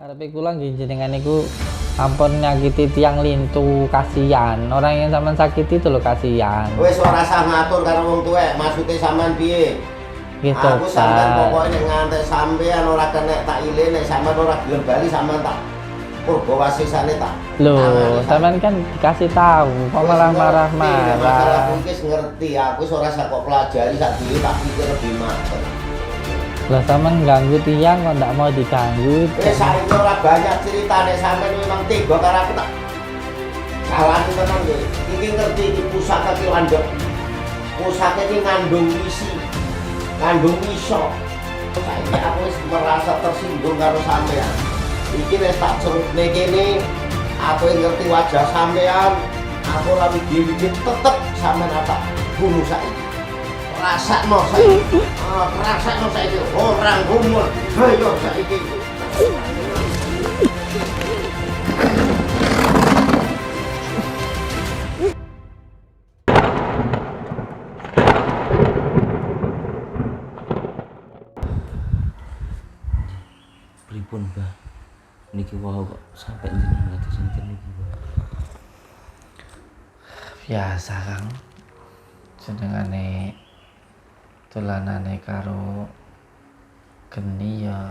Arepe kula nggih jenengan niku ampun nyakiti tiang lintu, kasihan. Orang yang sampean sakiti itu lho kasihan. Wis ora usah ngatur karo wong tuwek, maksude sampean piye? Nggih Aku sampean tobat. pokoke nek ngantek sampean ora kena tak ile, nek sampean ora gelem bali sampean tak purba wasisane tak. Loh, sampean kan dikasih tahu, kok malah Masalah marah-marah. aku wis ngerti, aku wis ora usah kok pelajari sak dhewe tak pikir lebih mateng. Lah sampean ganggu tiang kok ndak mau diganggu. Saiki ora banyak ceritane sampean memang tega karo aku tak. Kawani tenan nggih. Iki ngerti iki pusaka ki landhep. Pusaka iki ngandung isi. Ngandung iso. Saiki aku wis merasa tersinggung karo sampean. Iki wis tak cerutne kene. Aku ngerti wajah sampean. Aku ora mikir-mikir tetep sampean apa bunuh saiki. Rasakno saiki. Rasakno saiki. Orang umur. Ayo saiki. Pripun, Mbah? Niki wau kok sampai jenengan kados ngeten niki, Mbah. Biasa, Kang. Jenengane dolanane karo geni ya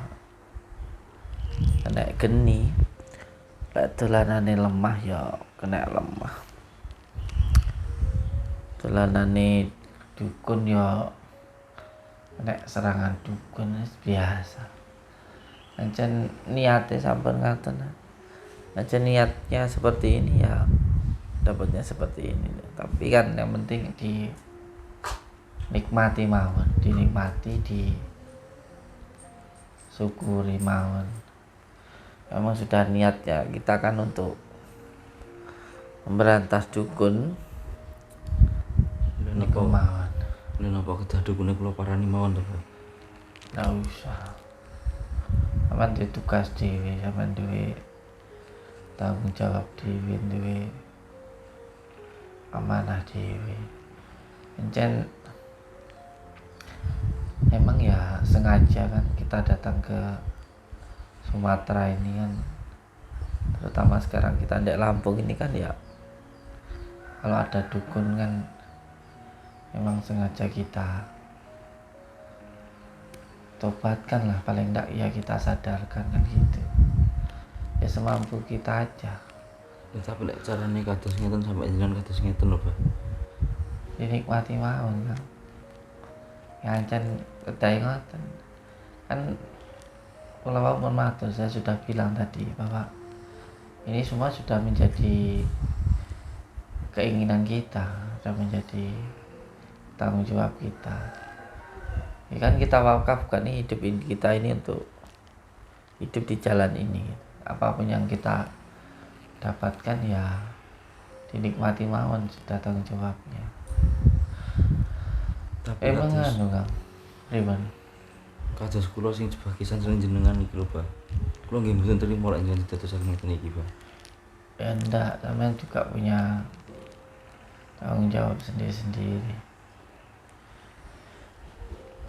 kena geni. Lek dolanane lemah ya kena lemah. Dolanane dukun ya kena serangan dukun, wis biasa. Ancen niatnya sampun ngaten. Ancen niatnya seperti ini ya dapatnya seperti ini. Tapi kan yang penting dinikmati mawon, dinikmati, disyukuri mawon. Memang sudah niatnya kita kan untuk memberantas dukun. Niku mawon. Lha napa kedah dukune kula parani mawon to, Mbah? Nggak usah. Sampeyan duwe tugas dhewe, sampeyan duwe tanggung jawab dhewe, duwe amanah dhewe. Encen emang ya sengaja kan kita datang ke Sumatera ini kan, terutama sekarang kita di Lampung ini kan ya, kalau ada dukun kan memang sengaja kita tobatkan lah, paling enggak ya kita sadarkan kan gitu ya, semampu kita aja. Ya tapi lek carane kados ngeten sampai jenengan kados ngeten lho, Mbah. Dinikmati mawon kan ya, ancen kedai ngoten kan. Kalau pun matur, saya sudah bilang tadi bahwa ini semua sudah menjadi keinginan kita, sudah menjadi tanggung jawab kita. Ya kan kita wakafkan nih hidup kita ini untuk hidup di jalan ini. Apapun yang kita dapatkan ya dinikmati mawon, sudah tanggung jawabnya. Tapi Emang kados anu Kang Riban, kados kula sing sebagian seneng jenengan iki lho, Mbah. Kula nggih mboten trimo lek jenengan dadosaken ngeten iki, Mbah. ya enggak, sampean juga punya tanggung jawab sendiri-sendiri.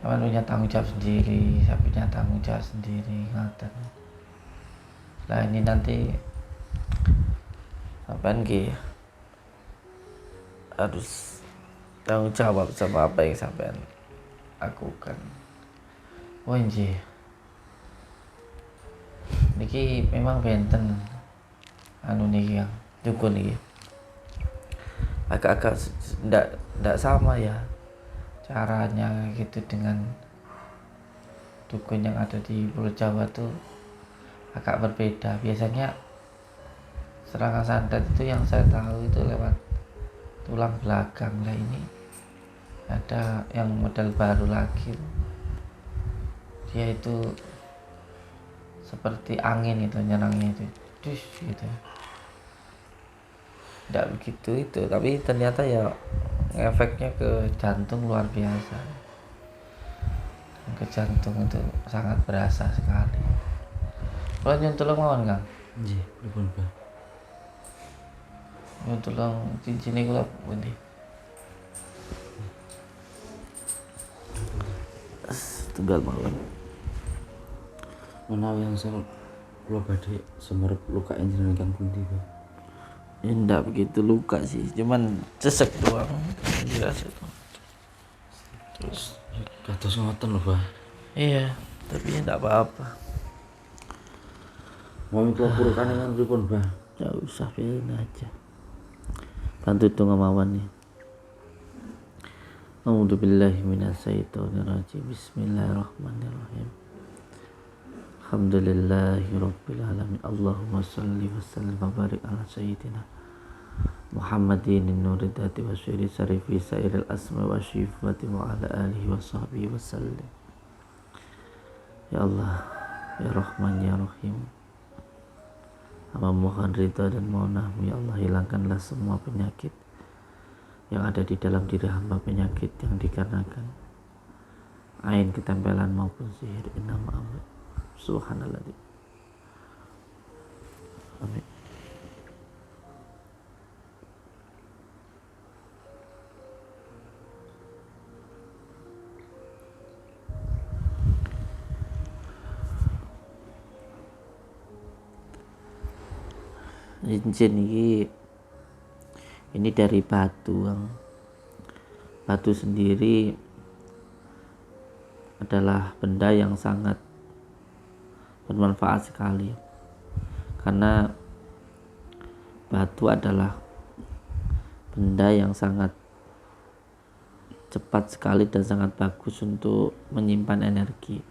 Sampean punya tanggung jawab sendiri, saya punya tanggung jawab sendiri, ngaten. Lah ini nanti sampean nggih harus tanggung jawab sama apa yang sampean lakukan. Oh nggih. Niki memang benten anu niki yang dukun niki. Agak-agak ndak sama ya caranya gitu dengan dukun yang ada di Pulau Jawa tuh agak berbeda. Biasanya serangan santet itu yang saya tahu itu lewat tulang belakang. Lah ini ada yang model baru lagi, dia itu seperti angin itu nyerangnya itu dus gitu. Tidak begitu itu, tapi ternyata ya efeknya ke jantung luar biasa. Ke jantung itu sangat berasa sekali. Kalau nyuntulung mawon Kang, Nggih, pripun, Mbah? nyuntulung cincin kula pundi? Tunggal mawon. Menawi yang Kulo badhe semerep luka jenengan Kang pundi, Pak? Ya enggak begitu luka sih, cuman cesek doang. Dirasa tuh. Terus Kados ngoten lho, Pak. iya, tapi ya enggak apa-apa. Mau kulo purukane kan pripun, Pak? Enggak usah, biarin aja. Bantu dong mawon nih. A'udzubillahi minasyaitonirrajim. Bismillahirrahmanirrahim. Alhamdulillahirabbil alamin. Allahumma shalli wa sallim wa barik ala sayyidina Muhammadin nuridati wa syiri sarifi sairil asma wa syifati wa ala alihi wa sahbihi wa sallim. Ya Allah, ya Rahman, ya Rahim, hamba mohon ridha dan mohonahmu ya Allah, hilangkanlah semua penyakit yang ada di dalam diri hamba, penyakit yang dikarenakan ain, ketempelan maupun sihir. Innama amri subhanallah. Amin. Cincin ini dari batu. Batu sendiri adalah benda yang sangat bermanfaat sekali, karena batu adalah benda yang sangat cepat sekali dan sangat bagus untuk menyimpan energi.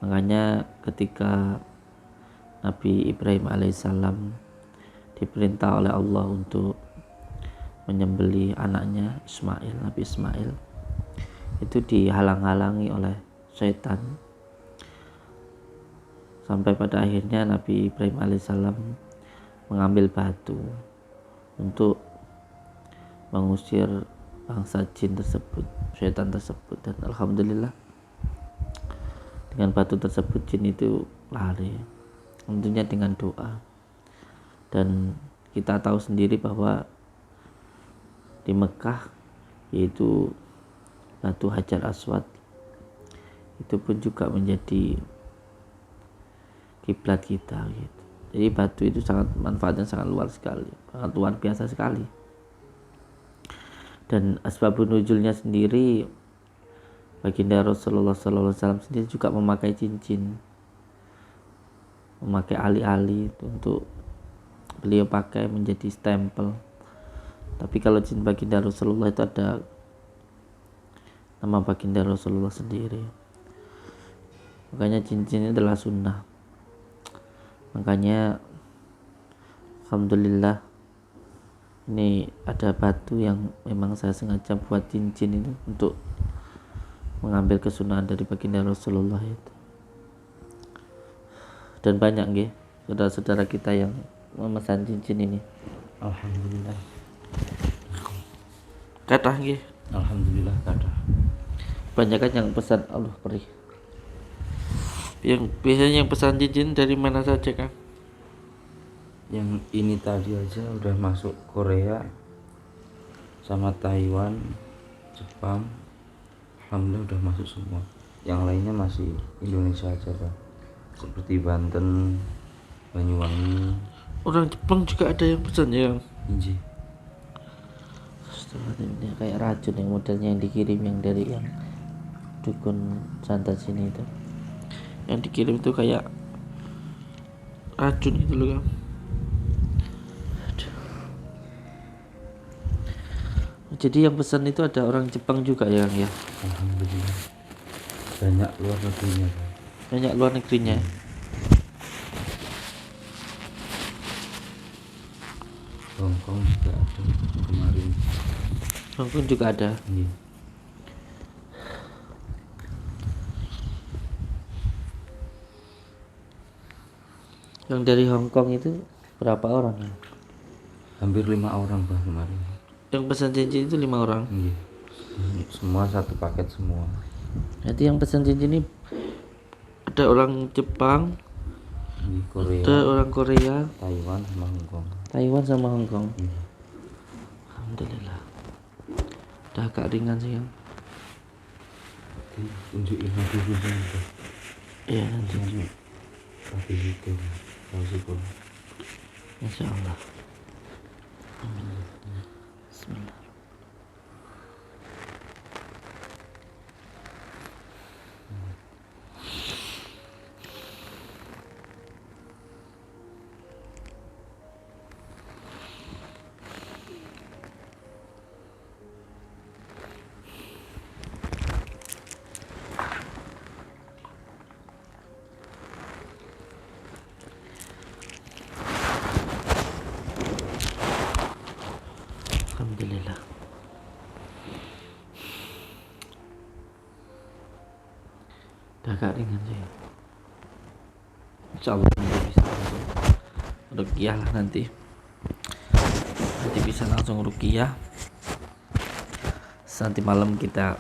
Makanya ketika Nabi Ibrahim alaihissalam diperintah oleh Allah untuk menyembelih anaknya Ismail, Nabi Ismail, itu dihalang-halangi oleh syaitan, sampai pada akhirnya Nabi Ibrahim alaihissalam mengambil batu untuk mengusir bangsa jin tersebut, syaitan tersebut, dan alhamdulillah dengan batu tersebut jin itu lari, tentunya dengan doa. Dan kita tahu sendiri bahwa di Mekah, yaitu batu Hajar Aswad, itu pun juga menjadi kiblat kita gitu. Jadi batu itu sangat manfaatnya sangat luar sekali, sangat luar biasa sekali. Dan asbabun nuzulnya sendiri, baginda Rasulullah SAW sendiri juga memakai cincin, memakai ali-ali untuk beliau pakai menjadi stempel. Tapi kalau cincin baginda Rasulullah itu ada nama baginda Rasulullah sendiri, makanya cincin ini adalah sunnah. Makanya alhamdulillah ini ada batu yang memang saya sengaja buat cincin itu untuk mengambil kesunahan dari baginda Rasulullah itu. Dan banyak nggih saudara-saudara kita yang memesan cincin ini. Alhamdulillah. Kathah nggih. Alhamdulillah kathah. Banyak kan yang pesan, Allah perih. Yang biasanya yang pesan cincin dari mana saja, Kang? Yang ini tadi aja udah masuk Korea sama Taiwan, Jepang. Alhamdulillah udah masuk semua. Yang lainnya masih Indonesia aja, Pak. Seperti Banten, Banyuwangi. Orang Jepang juga ada yang pesan ya, Kang? Inji. Ini kayak racun yang modelnya yang dikirim yang dari yang dukun santet sini itu. Yang dikirim itu kayak racun itu loh, Kang. Aduh. Jadi yang pesan itu ada orang Jepang juga ya, Kang ya? Alhamdulillah. Banyak luar negerinya, Pak. Banyak luar negerinya. Hongkong juga ada kemarin. Hongkong juga ada. Iya. Yang dari Hongkong itu berapa orang ya? Hampir 5 orang, Pak, kemarin. Yang pesan cincin itu 5 orang. Iya. Semua satu paket semua. Nanti yang pesan cincin ini ada orang Jepang, Di Korea, ada orang Korea, Taiwan sama Hongkong. Taiwan sama Hongkong. Iya. Alhamdulillah. Udah agak ringan sih, Kang. Tunjukin lagi bisa. Iya, nanti. Tapi itu. Sausipun. Insyaallah. Bismillah. Alhamdulillah. Udah agak ringan sih. Insyaallah nanti bisa langsung ruqyah lah nanti. Nanti bisa langsung ruqyah. Nanti malam kita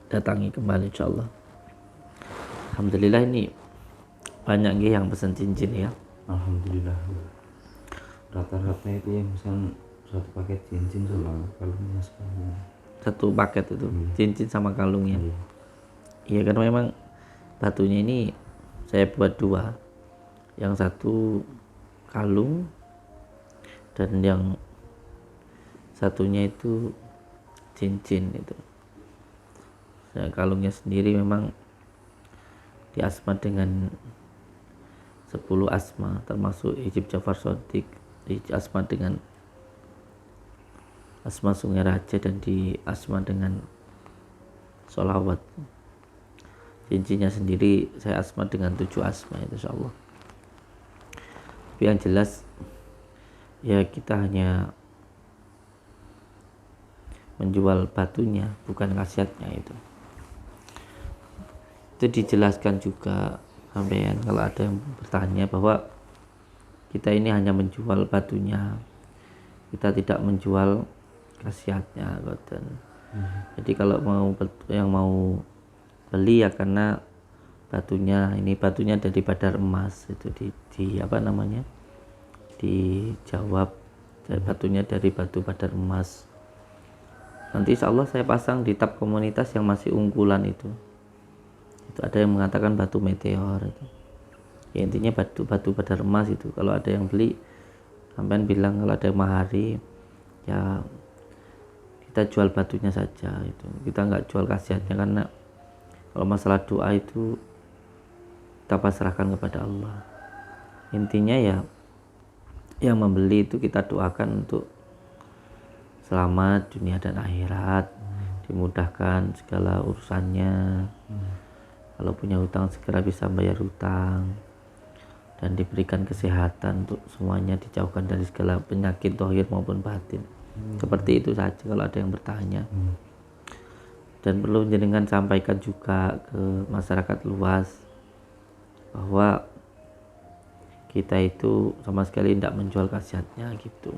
datangi kembali insyaallah. Alhamdulillah ini banyak yang pesan cincin ya. Alhamdulillah. Rata-rata itu yang pesan satu paket cincin sama kalungnya sekalian. Satu paket itu cincin sama kalungnya. Iya. Iya karena memang batunya ini saya buat dua, yang satu kalung dan yang satunya itu cincin itu. Nah, kalungnya sendiri memang diasma dengan 10 asma termasuk Hijib Jafar Shodiq, diasma dengan asma Sungai Raja dan diasma dengan sholawat. Cincinnya sendiri saya asma dengan 7 asma itu insyaallah. Tapi yang jelas ya kita hanya menjual batunya bukan khasiatnya itu. Itu dijelaskan juga sampean kalau ada yang bertanya bahwa kita ini hanya menjual batunya, kita tidak menjual khasiatnya. Jadi kalau yang mau beli ya karena batunya dari Badar Emas itu di apa namanya dijawab batunya dari batu Badar Emas. Nanti insya Allah saya pasang di tab komunitas yang masih unggulan itu ada yang mengatakan batu meteor itu ya, intinya batu Badar Emas itu. Kalau ada yang beli sampean bilang kalau ada yang mahari ya kita jual batunya saja itu, kita nggak jual khasiatnya karena kalau masalah doa itu kita pasrahkan kepada Allah. Intinya ya yang membeli itu kita doakan untuk selamat dunia dan akhirat, dimudahkan segala urusannya, kalau punya hutang segera bisa bayar hutang, dan diberikan kesehatan untuk semuanya, dijauhkan dari segala penyakit zahir maupun batin. Seperti itu saja kalau ada yang bertanya. Dan perlu jenengan sampaikan juga ke masyarakat luas bahwa kita itu sama sekali tidak menjual khasiatnya gitu.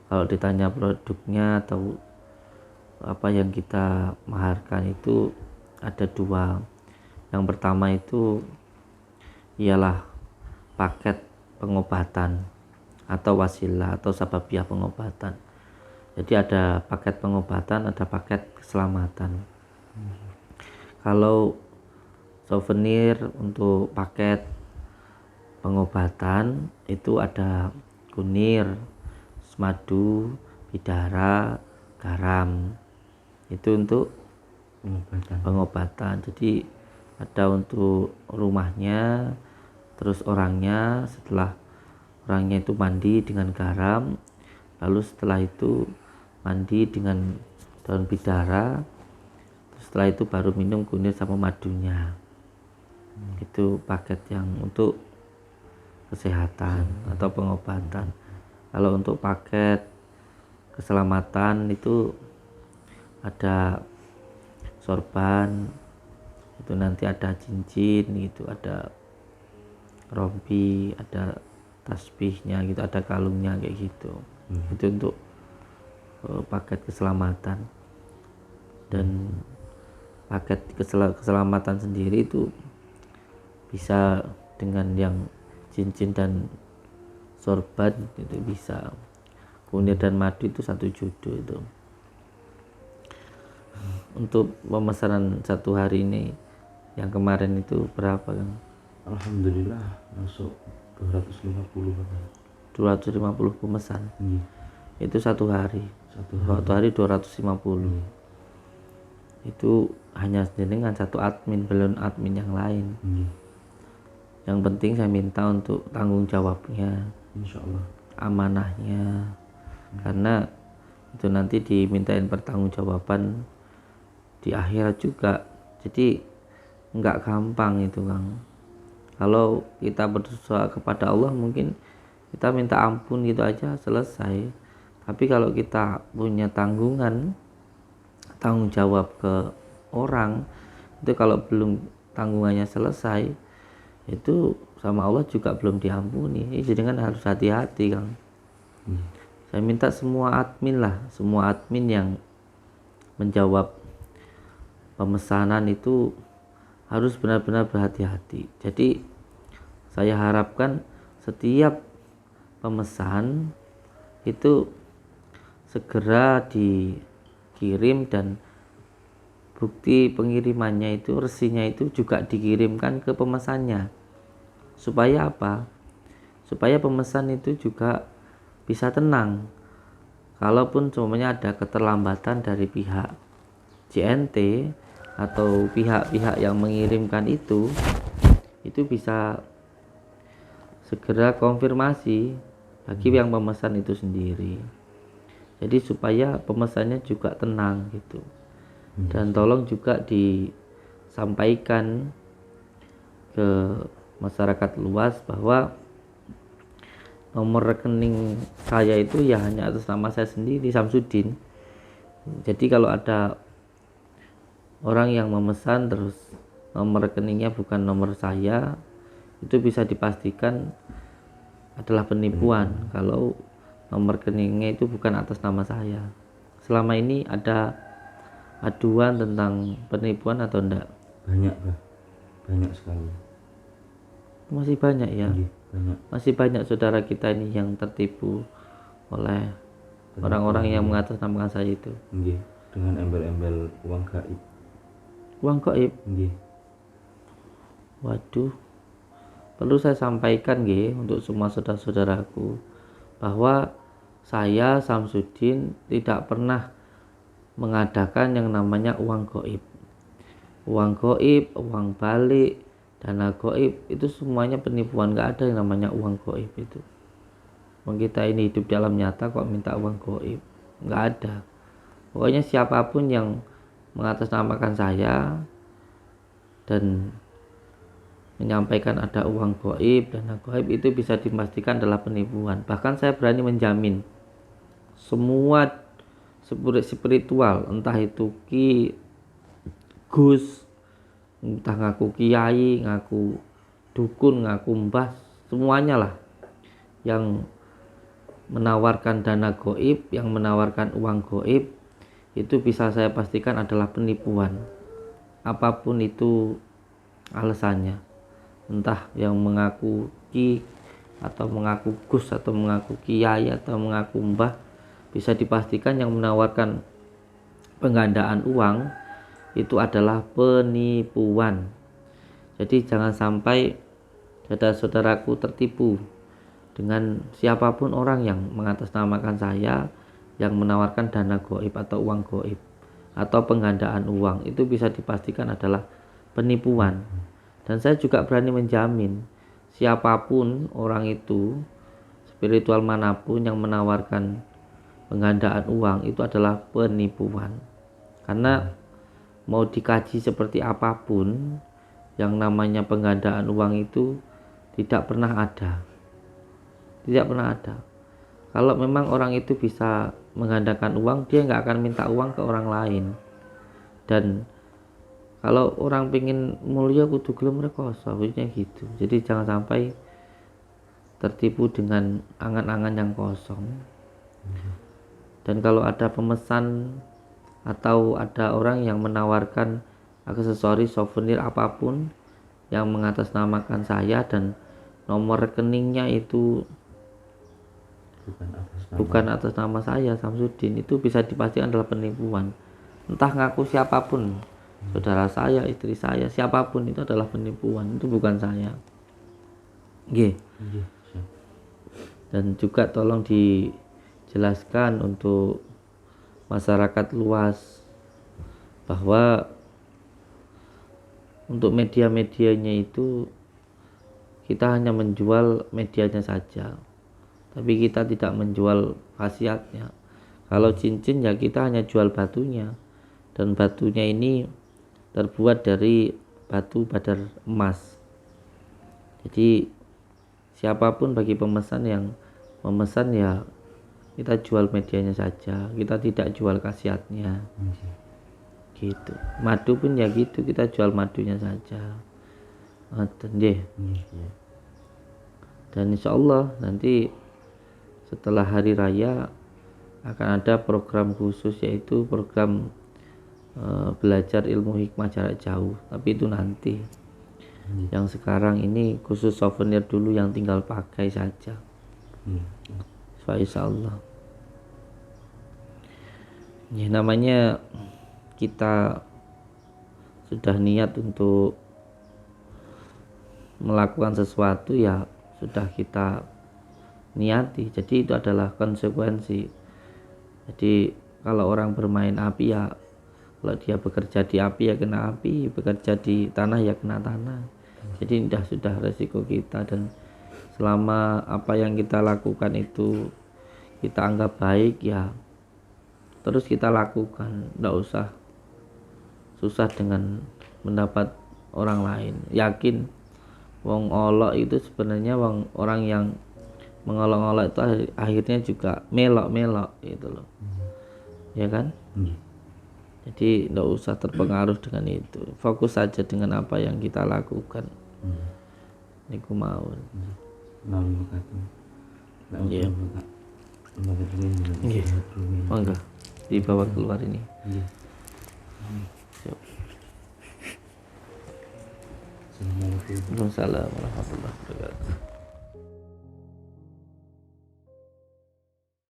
Kalau ditanya produknya atau apa yang kita maharkan itu ada dua. Yang pertama itu ialah paket pengobatan atau wasilah atau sababiah pengobatan. Jadi ada paket pengobatan, ada paket keselamatan. Kalau souvenir untuk paket pengobatan itu ada kunir, madu, bidara, garam. Itu untuk pengobatan. Jadi ada untuk rumahnya, terus orangnya, setelah orangnya itu mandi dengan garam, lalu setelah itu mandi dengan daun bidara, setelah itu baru minum kunir sama madunya. Itu paket yang untuk kesehatan atau pengobatan. Kalau untuk paket keselamatan itu ada sorban, itu nanti ada cincin gitu, ada rompi, ada tasbihnya gitu, ada kalungnya kayak gitu. Itu untuk paket keselamatan. Dan paket keselamatan sendiri itu bisa dengan yang cincin dan sorban itu bisa. Kunir dan madu itu 1 judo itu. Untuk pemesanan satu hari ini yang kemarin itu berapa, Kang? Alhamdulillah masuk 250 Pak. 250 pemesan. Nggih. Itu satu hari. Satu Satu hari 250. Nggih. Itu hanya jenengan satu admin, belum admin yang lain. Nggih. Yang penting saya minta untuk tanggung jawabnya, Insyaallah. amanahnya, karena itu nanti dimintain pertanggungjawaban di akhirat juga. Jadi nggak gampang itu Kang. Kalau kita berdoa kepada Allah mungkin kita minta ampun gitu aja selesai. Tapi kalau kita punya tanggung jawab ke orang, itu kalau belum tanggungannya selesai, itu sama Allah juga belum diampuni. Jadi kan harus hati-hati Kang. Saya minta semua admin yang menjawab pemesanan itu harus benar-benar berhati-hati. Jadi saya harapkan setiap pemesan itu segera dikirim, dan bukti pengirimannya itu, resinya itu juga dikirimkan ke pemesannya. Supaya apa? Supaya pemesan itu juga bisa tenang. Kalaupun semuanya ada keterlambatan dari pihak JNT atau pihak-pihak yang mengirimkan itu bisa segera konfirmasi bagi yang pemesan itu sendiri. Jadi supaya pemesannya juga tenang gitu. Dan tolong juga disampaikan ke masyarakat luas bahwa nomor rekening saya itu ya hanya atas nama saya sendiri, Samsudin. Jadi kalau ada orang yang memesan terus nomor rekeningnya bukan nomor saya, itu bisa dipastikan adalah penipuan kalau nomor rekeningnya itu bukan atas nama saya. Selama ini ada aduan tentang penipuan atau enggak? Banyak Pak. Banyak sekali. Masih banyak ya? Nggih, banyak. Masih banyak saudara kita ini yang tertipu oleh orang-orang yang mengatasnamakan saya itu. Nggih, dengan embel-embel uang gaib. Uang gaib? Nggih. Waduh. Perlu saya sampaikan nggih untuk semua saudara-saudaraku bahwa saya Samsudin tidak pernah mengadakan yang namanya uang gaib. Uang gaib, uang balik, dana gaib itu semuanya penipuan. Nggak ada yang namanya uang gaib itu. Kita ini hidup dalam nyata kok minta uang gaib? Nggak ada. Pokoknya siapapun yang mengatasnamakan saya dan menyampaikan ada uang gaib, dana gaib, itu bisa dipastikan adalah penipuan. Bahkan saya berani menjamin semua spiritual, entah itu Ki, Gus, entah ngaku kiai, ngaku dukun, ngaku mbah, semuanya lah yang menawarkan dana gaib, yang menawarkan uang gaib, itu bisa saya pastikan adalah penipuan. Apapun itu alasannya, entah yang mengaku Ki atau mengaku Gus atau mengaku kiai atau mengaku mbah, bisa dipastikan yang menawarkan penggandaan uang itu adalah penipuan. Jadi jangan sampai saudara-saudaraku tertipu dengan siapapun orang yang mengatasnamakan saya, yang menawarkan dana gaib atau uang gaib atau penggandaan uang, itu bisa dipastikan adalah penipuan. Dan saya juga berani menjamin siapapun orang itu, spiritual manapun yang menawarkan penggandaan uang, itu adalah penipuan. Karena mau dikaji seperti apapun, yang namanya penggandaan uang itu tidak pernah ada. Tidak pernah ada. Kalau memang orang itu bisa menggandakan uang, dia nggak akan minta uang ke orang lain. Dan kalau orang pengen mulia kudu gelem rekoso, maksudnya gitu. Jadi jangan sampai tertipu dengan angan-angan yang kosong. Dan kalau ada pemesan atau ada orang yang menawarkan aksesoris souvenir apapun yang mengatasnamakan saya dan nomor rekeningnya itu bukan atas nama saya Samsudin, itu bisa dipastikan adalah penipuan. Entah ngaku siapapun, saudara saya, istri saya, siapapun, itu adalah penipuan, itu bukan saya. Nggih. Iya, siap. Dan juga tolong dijelaskan untuk masyarakat luas bahwa untuk media-medianya itu kita hanya menjual medianya saja, tapi kita tidak menjual khasiatnya. Kalau cincin ya kita hanya jual batunya, dan batunya ini terbuat dari batu badar emas. Jadi siapapun bagi pemesan yang memesan ya kita jual medianya saja, kita tidak jual khasiatnya. Gitu. Madu pun ya gitu, kita jual madunya saja. Dan insya Allah nanti setelah hari raya akan ada program khusus, yaitu program belajar ilmu hikmah jarak jauh, tapi itu nanti. Yang sekarang ini khusus souvenir dulu yang tinggal pakai saja. Insya Allah. Ya, namanya kita sudah niat untuk melakukan sesuatu ya sudah kita niati, jadi itu adalah konsekuensi. Jadi kalau orang bermain api ya, kalau dia bekerja di api ya kena api, bekerja di tanah ya kena tanah. Jadi sudah resiko kita, dan selama apa yang kita lakukan itu kita anggap baik ya terus kita lakukan, tidak usah susah dengan mendapat orang lain. Yakin wong olok itu sebenarnya orang yang mengolok-olok itu akhirnya juga melok-melok gitu loh. Ya kan? Jadi tidak usah terpengaruh dengan itu. Fokus saja dengan apa yang kita lakukan. Niku mau. Iya. Iya. Monggo dibawa keluar ini. Assalamualaikum warahmatullahi wabarakatuh.